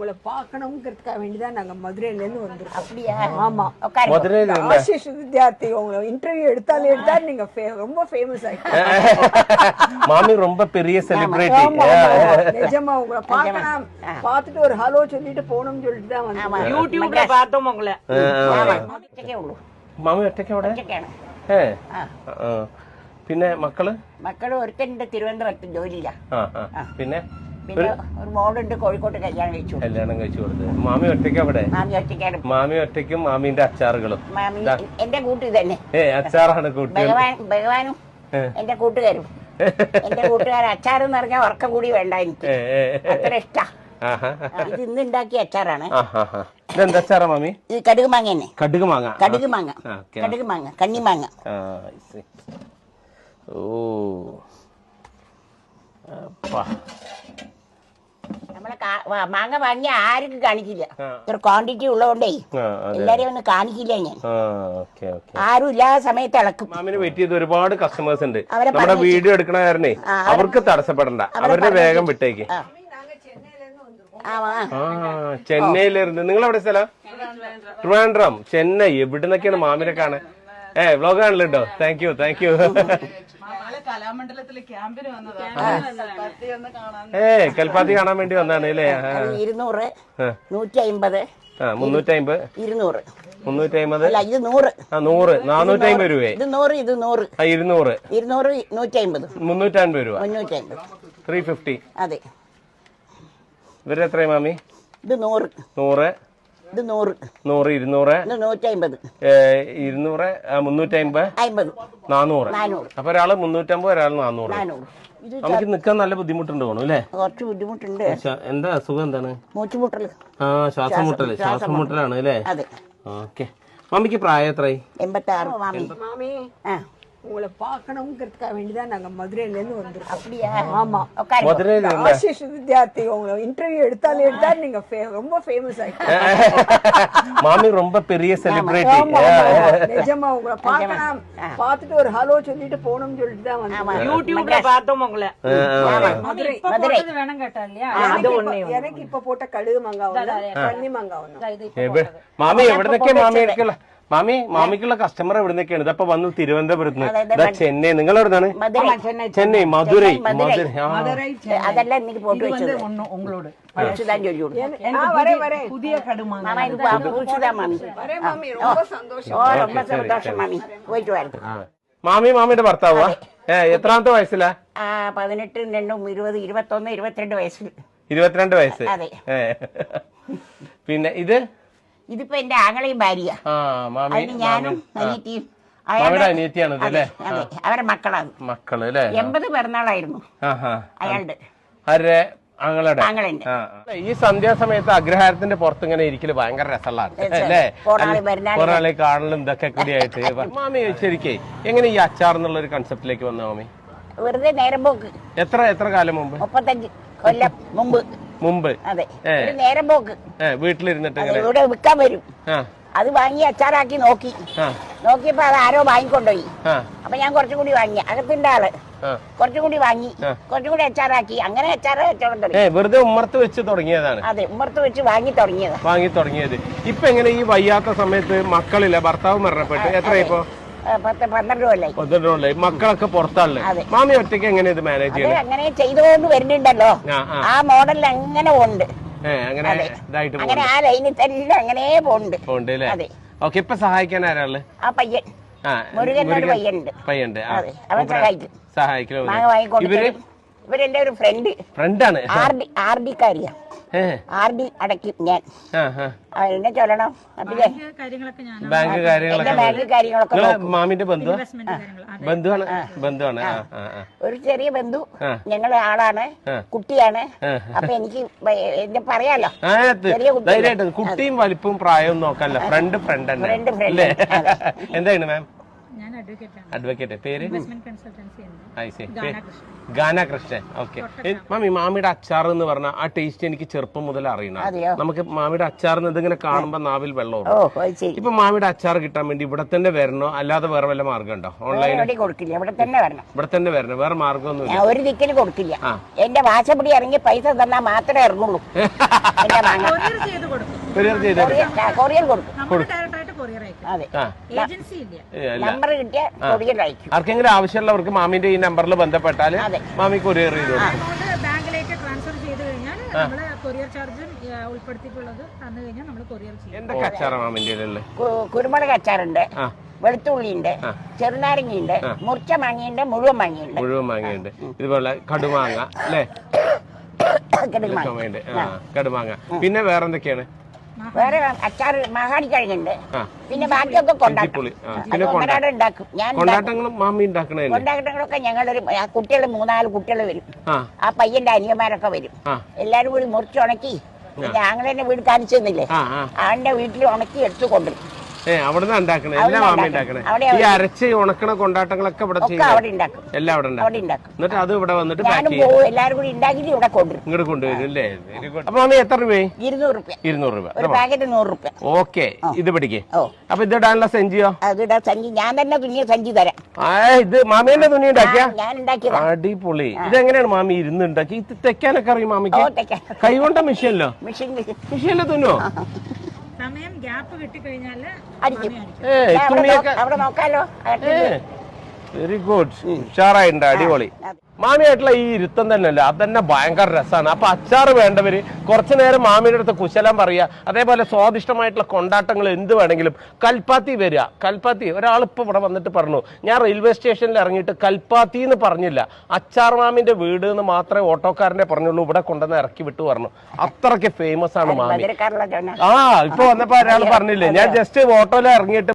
உங்களை பார்க்கணுங்கிறதுக்காக வேண்டிதான் நாங்க மதுரையில இருந்து வந்திருக்கோம். அப்படியா? ஆமா, மதுரையில ஆஷிஷ் வித்யார்த்தி உங்களை இன்டர்வியூ எடுத்தாலே நீங்க ரொம்ப ஃபேமஸ் ஆயிட்டீங்க. மாமி ரொம்ப பெரிய செலிபிரிட்டி. நிஜமா உங்களை பார்க்கணும், பார்த்துட்டு ஒரு ஹலோ சொல்லிட்டு போகணும்னு சொல்லிட்டு தான் வந்தோம். യൂട്യൂബിലെ பார்த்தோம் உங்களை. മാമി ഒറ്റയ്ക്കവിടെ? പിന്നെ മക്കള് ഒരുത്തന്റെ തിരുവനന്തപുരത്ത് ജോലിയില്ല. പിന്നെ പിന്നെ ഒരു മോളുണ്ട് കോഴിക്കോട്ട് കല്യാണം കഴിച്ചു കൊടുത്തു. മാമി ഒറ്റയ്ക്ക് അവിടെ? മാമി ഒറ്റയ്ക്കും മാമിന്റെ അച്ചാറുകളും. എന്റെ കൂട്ട് തന്നെ അച്ചാറാണ് കൂട്ടി. ഭഗവാനും എന്റെ കൂട്ടുകാരും. എന്റെ കൂട്ടുകാരൻ അച്ചാറെന്ന് പറഞ്ഞാൽ ഉറക്കം കൂടി വേണ്ട എനിക്ക്, അത്ര ഇഷ്ടാ. ഇത് ഇന്ന് ഉണ്ടാക്കിയ അച്ചാറാണ്. ഇതെന്താ അച്ചാറാ മാമി? ഇത് കടുക് മാങ്ങ തന്നെ. കടുക് മാങ്ങ, കണ്ണിമാങ്ങ. ഓ നമ്മളെ മാങ്ങ വാങ്ങിയ ആരും കാണിക്കില്ല, ഇത്ര ക്വാണ്ടിറ്റി ഉള്ളതുകൊണ്ടേ എല്ലാരെയും ഒന്ന് കാണിക്കില്ല ഞാൻ. ആരും ഇല്ലാത്ത സമയത്ത് ഇളക്കും. മാമിന് വെയിറ്റ് ചെയ്ത് ഒരുപാട് കസ്റ്റമേഴ്സ് ഉണ്ട്. നമ്മുടെ വീഡിയോ എടുക്കണ കാരണേ അവർക്ക് തടസ്സപ്പെടണ്ട, അവരുടെ വേഗം വിട്ടേക്ക്. ചെന്നൈയിലിരുന്ന് നിങ്ങൾ എവിടെ സ്ഥലം? ട്രിവാൻഡ്രം, ചെന്നൈ. എവിടുന്നൊക്കെയാണ് മാമിനെ കാണാൻ? വ്ലോഗ് ആണല്ലോ കേട്ടോ. Thank you. കൽപ്പാത്തി കാണാൻ വേണ്ടി വന്നാണ് അല്ലേ? 200, 150, 350, 200, 350. അല്ല ഇത് 100. 100, 450 രൂപ. ഇത് 100, ഇത് 100. 200, 150, 350 രൂപ. 350, 350. അതെ. ഇവര് എത്രയും മാമി? ഇത് 100, 100, ഇത് 100, 100, 200, 150, 200, 350, 50, 400. അപ്പൊ ഒരാള് 350, ഒരാള് 400. നമുക്ക് നിക്കാൻ നല്ല ബുദ്ധിമുട്ടുണ്ട് തോന്നുന്നു അല്ലേ? കുറച്ച് ബുദ്ധിമുട്ടുണ്ട്. എന്താ അസുഖം എന്താണ്? മൂച്ചുമുട്ടല്. ശ്വാസമുട്ടലാണ് അല്ലേ? അതെ. ഓക്കെ. മമ്മിക്ക് പ്രായം എത്രയായി? 86. மாமி உங்களை பார்க்கணுங்கிறதுக்காக வேண்டிதான் நாங்க மதுரையில இருந்து வந்திருக்கோம். அப்படியா? ஆமா, மதுரையில ஆஷிஷ் வித்யார்த்தி உங்களை இன்டர்வியூ எடுத்தாலே நீங்க ரொம்ப ஃபேமஸ் ஆயிட்டீங்க. மாமி ரொம்ப பெரிய செலிபிரிட்டி. நிஜமா உங்களை பார்க்கணும், பார்த்துட்டு ஒரு ஹலோ சொல்லிட்டு போகணும்னு சொல்லிட்டு தான் வந்தோம். யூடியூப்ல பார்த்தோம் உங்களை. மதுரை வேணும் கேட்டா இல்லையா? எனக்கு இப்ப போட்ட கடுகு மாங்காய், கண்ணி மாங்காய். മാമി എവിടുന്നൊക്കെ മാമി എടുക്കല? മാമിക്കുള്ള കസ്റ്റമർ എവിടുന്നൊക്കെയാണ്? ഇതപ്പൊ വന്നു തിരുവനന്തപുരത്ത് നിന്ന്, ചെന്നൈ. നിങ്ങൾ എവിടുന്നാണ്? ചെന്നൈ, മധുരൈ. അതെല്ലാം എനിക്ക് പോട്ട് വെച്ചത് ഉങ്ങളോട് പുതിയ കടുമാങ്ങ. പോയിട്ട് വരണം. മാമിയുടെ ഭർത്താവാ? എത്രാമത്തെ വയസ്സിലാ? 18, 2, 20, 21, 22 വയസ്സിൽ. 22 വയസ്സ്. പിന്നെ ഇതിപ്പോ എന്റെ ആങ്ങളെയും ഭാര്യ. ഞാനും അനിയത്തിയും. അനിയത്തിയാണ് അവരെ മക്കളാണ്. മക്കള് അല്ലേ? 80 പിറന്നാളായിരുന്നു അയാളുടെ. ആങ്ങളുടെ. ഈ സന്ധ്യാസമയത്ത് അഗ്രഹാരത്തിന്റെ പുറത്ത് ഇങ്ങനെ ഇരിക്കല് ഭയങ്കര രസമുള്ളതാണ് അല്ലേ? ഒരാളെ കാണലും ഇതൊക്കെ കൂടിയായിട്ട്. മാമി ശരിക്കേ എങ്ങനെ ഈ അച്ചാർ എന്നുള്ള ഒരു കൺസെപ്റ്റിലേക്ക് വന്ന മാമി? വെറുതെ നേരം പോക്ക്. എത്ര കാലം മുമ്പ്? 35 കൊല്ലം മുമ്പ്. അതെ, നേരം പോക്ക്. വീട്ടിലിരുന്നിട്ട് ഇവിടെ വിൽക്കാൻ വരും. അത് വാങ്ങി അച്ചാറാക്കി നോക്കിയപ്പോ അത് ആരോ വാങ്ങിക്കൊണ്ടുപോയി. അപ്പൊ ഞാൻ കുറച്ചും കൂടി വാങ്ങി. അകത്തിന്റെ ആള് കുറച്ചും കൂടി വാങ്ങി, കുറച്ചും കൂടി അച്ചാറാക്കി. അങ്ങനെ അച്ചാറ് കച്ചവടം തുടങ്ങി. വെറുതെ ഉമ്മർത്ത് വെച്ച് തുടങ്ങിയതാണ്. അതെ, ഉമ്മർത്ത് വെച്ച് വാങ്ങി തുടങ്ങിയത്. ഇപ്പൊ എങ്ങനെ ഈ വയ്യാത്ത സമയത്ത് മക്കളില്ല, ഭർത്താവ് മരണപ്പെട്ട് എത്രയിപ്പോ? 12 കൊല്ലായി. മക്കളൊക്കെ പുറത്താണല്ലേ? മാമി ഒറ്റയ്ക്ക് എങ്ങനെ ഇത് മാനേജ് ചെയ്യുന്നത്? അങ്ങനെ ചെയ്തുകൊണ്ട് വരുന്നുണ്ടല്ലോ, ആ മോഡലിൽ അങ്ങനെ ഉണ്ട്. അങ്ങനെ ആ ലൈനിൽ തന്നെ അങ്ങനെ പോകുന്നുണ്ട്. അതെ. ഓക്കെ. ഇപ്പൊ സഹായിക്കാൻ ആരാള്? ആ പയ്യൻ മുരുകനൊരു പയ്യനുണ്ട്. അവൻ സഹായിക്കും. ഇവരെന്റെ ഒരു ഫ്രണ്ടാണ്. RD കാരിയാ. RD അടയ്ക്കും ഞാൻ. എന്നെ ചൊല്ലണം. ബാങ്ക് കാര്യങ്ങളൊക്കെ മാമിന്റെ ബന്ധുവാണ്. ഒരു ചെറിയ ബന്ധു, ഞങ്ങളെ ആളാണ്, കുട്ടിയാണ്. അപ്പൊ എനിക്ക് എന്നെ പറയാലോ. കുട്ടിയും വലിപ്പവും പ്രായവും നോക്കാനല്ല, ഫ്രണ്ട് ഫ്രണ്ട്. എന്താണ് മാം? അഡ്വക്കേറ്റ്. പേര്? ഗാന കൃഷ്ണൻ. ഓക്കെ. മാമി, മാമിയുടെ അച്ചാർ എന്ന് പറഞ്ഞാൽ ആ ടേസ്റ്റ് എനിക്ക് ചെറുപ്പം മുതൽ അറിയണം. നമുക്ക് മാമിയുടെ അച്ചാർ ഇതിങ്ങനെ കാണുമ്പോ നാവിൽ വെള്ളം. ഇപ്പൊ മാമിയുടെ അച്ചാർ കിട്ടാൻ വേണ്ടി ഇവിടെ തന്നെ വരണോ അല്ലാതെ വേറെ വല്ല മാർഗം ഉണ്ടോ? ഓൺലൈനിൽ കൊടുക്കില്ല, ഇവിടെ തന്നെ വരണം. ഇവിടെ തന്നെ വരണം, വേറെ മാർഗമൊന്നും ഒരു ദിക്കിന് കൊടുക്കില്ല. എന്റെ വാശപ്പടി ഇറങ്ങി പൈസ തന്നാൽ മാത്രമേ ഇറങ്ങുള്ളൂ. കൊറിയർ കൊടുക്കും. അതെ, നമ്പർ കിട്ടിയ കൊറിയർ അയക്കും. ആർക്കെങ്കിലും ആവശ്യമുള്ളവർക്ക് മാമിന്റെ ഈ നമ്പറിൽ ബന്ധപ്പെട്ടാൽ മാമി കൊറിയർ ചെയ്തു കൊടുക്കും. എന്തൊക്കെ അച്ചാറാണ് മാമിന്റെ? കുരുമുളക് അച്ചാറുണ്ട്, വെളുത്തുള്ളി ഉണ്ട്, ചെറുനാരങ്ങയുണ്ട്, മുറിച്ച മാങ്ങയുണ്ട്, മുഴുവൻ മാങ്ങയുണ്ട്. ഇതുപോലെ കടുമാങ്ങ അല്ലേ? കടുമാങ്ങ. പിന്നെ വേറെന്തൊക്കെയാണ്? വേറെ അച്ചാർ മഹാണിക്കിഴങ്ങുണ്ട്. പിന്നെ ബാക്കിയൊക്കെ കൊണ്ടാട്ടങ്ങളൊക്കെ ഞങ്ങളൊരു കുട്ടികൾ 3-4 കുട്ടികൾ വരും. ആ പയ്യന്റെ അനിയന്മാരൊക്കെ വരും. എല്ലാരും കൂടി മുറിച്ചുണക്കി ഞങ്ങളെന്നെ വീട് കാണിച്ചു തന്നില്ലേ, അവന്റെ വീട്ടിൽ ഉണക്കി എടുത്തു കൊണ്ടുവരും. അവിടുന്ന് ഉണ്ടാക്കണേ? എല്ലാം മാമി ഉണ്ടാക്കണേ? ഈ അരച്ച് ഉണക്കണ കൊണ്ടാട്ടങ്ങളൊക്കെ ഇവിടെ ഉണ്ടാക്കും. എല്ലാം അവിടെ ഉണ്ടാക്കും. എന്നിട്ട് അത് ഇവിടെ വന്നിട്ട് എല്ലാരും കൂടി ഉണ്ടാക്കിട്ട് ഇവിടെ കൊണ്ടുവരും. ഇങ്ങോട്ട് കൊണ്ടുവരും അല്ലേ? അപ്പൊ മാമി എത്ര രൂപയായി? 200 രൂപ. 200 രൂപ ഒരു പാക്കറ്റ് 100 രൂപ. ഓക്കെ. ഇത് പിടിക്കേ. അപ്പൊ ഇത് ഇടാനുള്ള സഞ്ചിയോ? അതിടാ സഞ്ചി ഞാൻ തന്നെ തുന്നിയ സഞ്ചി തരാം. ഇത് മാമിന്റെ തുണി ഉണ്ടാക്കിയ? ഞാൻ ഉണ്ടാക്കിയത്. അടിപൊളി. ഇതെങ്ങനെയാണ് മാമി ഇരുന്ന് ഉണ്ടാക്കി? ഇത് തെക്കാനൊക്കെ അറിയും മാമിക്ക്? കൈകൊണ്ട മെഷീനിലോ? മെഷീനിലെ തുന്നോ? സമയം ഗ്യാപ്പ് കിട്ടിക്കഴിഞ്ഞാല് അവിടെ നോക്കാലോ. Very good. ഉഷാറായിട്ടുണ്ട്. അടിപൊളി. മാമിയായിട്ടുള്ള ഈ ഇരുത്തം തന്നെയല്ലേ, അത് തന്നെ ഭയങ്കര രസമാണ്. അപ്പൊ അച്ചാറ് വേണ്ടവര് കുറച്ചു നേരം മാമിയുടെ അടുത്ത് കുശലം പറയുക. അതേപോലെ സ്വാദിഷ്ടമായിട്ടുള്ള കൊണ്ടാട്ടങ്ങൾ എന്ത് വേണമെങ്കിലും കൽപ്പാത്തി വരിക. കൽപ്പാത്തി ഒരാളിപ്പോ ഇവിടെ വന്നിട്ട് പറഞ്ഞു, ഞാൻ റെയിൽവേ സ്റ്റേഷനിൽ ഇറങ്ങിയിട്ട് കൽപ്പാത്തി എന്ന് പറഞ്ഞില്ല, അച്ചാർ മാമിന്റെ വീട് എന്ന് മാത്രമേ ഓട്ടോക്കാരനെ പറഞ്ഞുള്ളൂ, ഇവിടെ കൊണ്ടുവന്ന് ഇറക്കി വിട്ടു പറഞ്ഞു. അത്രയ്ക്ക് ഫേമസ് ആണ് മാമി. ഇപ്പൊ വന്നപ്പോ ഒരാൾ പറഞ്ഞില്ലേ, ഞാൻ ജസ്റ്റ് ഓട്ടോയിൽ ഇറങ്ങിയിട്ട്